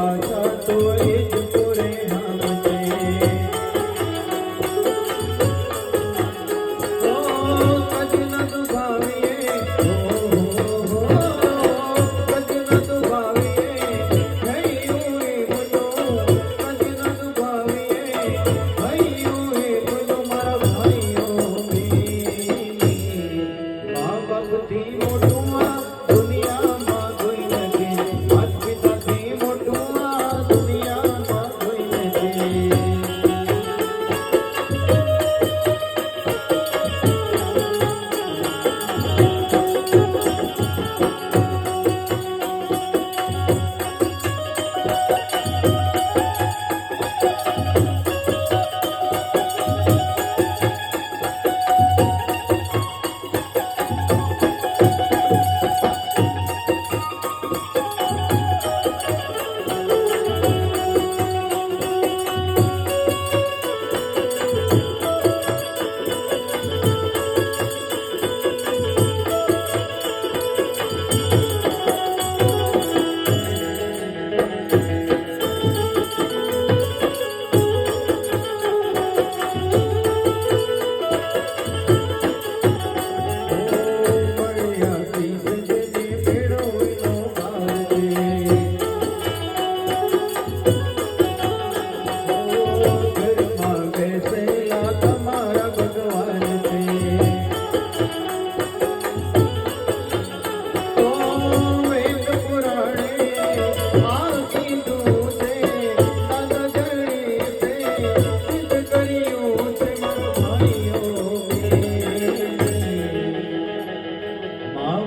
પાછા તો એ જ પૂરે નામતે ઓ કજન દુભાવીએ કજન દુભાવીએ હૈયું એ બોલો કજન દુભાવીએ હૈયું એ બોલો મારા ભાઈઓ મા બાપથી મોટું આ દુનિયામાં કોઈ નથી માત પિતાથી મોટું આ દુનિયામાં કોઈ નથી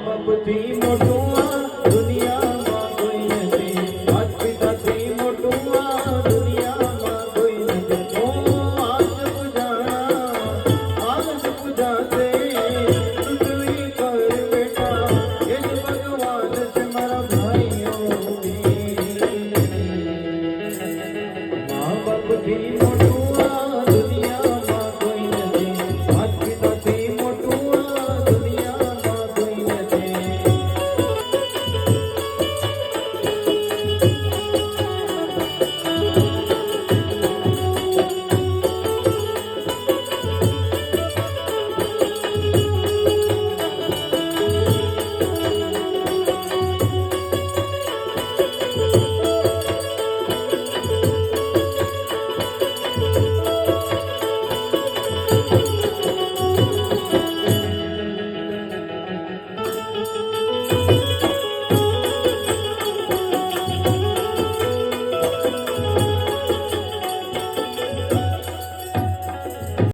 બાપથી મોટું આ દુનિયામાં કોઈ નથી માત પિતાથી મોટું આ દુનિયામાં કોઈ નથી ઓ આજ પૂજાતે પૃથ્વી પર બેઠા એ જ ભગવાન છે મારા ભાઈઓ મા બાપથી મોટું આ દુનિયામાં કોઈ નથી માત પિતાથી મોટું આ દુનિયામાં કોઈ નથી